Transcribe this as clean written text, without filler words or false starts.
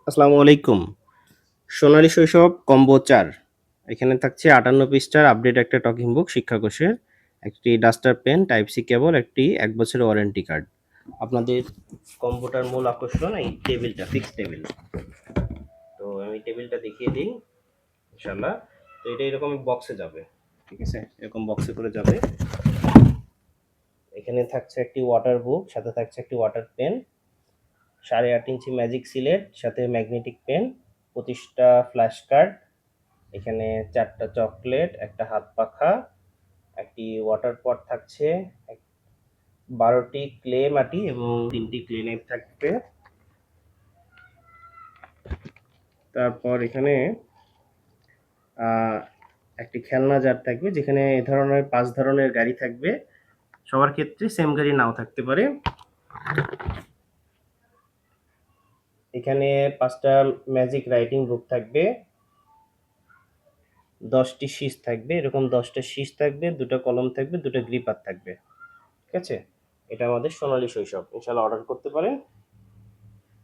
আসসালামু আলাইকুম। সোনালী শৈশব কম্বো ৪। এখানে থাকছে ৫৮ পৃষ্ঠার আপডেট একটা টকিং বুক শিক্ষাকোষের, একটি duster pen, type C cable, একটি ১ বছরের ওয়ারেন্টি কার্ড। আপনাদের কম্বোটার মূল আকর্ষণ এই টেবিলটা, ফিক্সড টেবিল। তো আমি টেবিলটা দেখিয়ে দিই ইনশাআল্লাহ। তো এটা এরকম বক্সে যাবে। ঠিক আছে? এরকম বক্সে করে যাবে। এখানে থাকছে একটি ওয়াটার বুক, সাথে থাকছে একটি ওয়াটার পেন, ৮.৫ ইঞ্চি ম্যাজিক সিলেট, সাথে ম্যাগনেটিক পেন, ২৫টা ফ্ল্যাশ কার্ড, এখানে ৪টা চকলেট, একটা হাত পাখা, একটি ওয়াটার পট থাকছে, ১২টি ক্লে মাটি এবং ৩টি ক্লে নাইফ থাকবে। তারপর এখানে একটি খেলনা জার থাকবে, যেখানে এ ধরনের ৫ ধরনের গাড়ি থাকবে। সবার ক্ষেত্রে সেম গাড়ি নাও থাকতে পারে। এখানে ৫টা ম্যাজিক রাইটিং বুক থাকবে, ১০টি শীষ থাকবে, এরকম ১০টা শীষ থাকবে, ২টা কলম থাকবে, ২টা গ্রিপার থাকবে। ঠিক আছে? এটা আমাদের সোনালী শৈশব। ইনশাআল্লাহ অর্ডার করতে পারেন।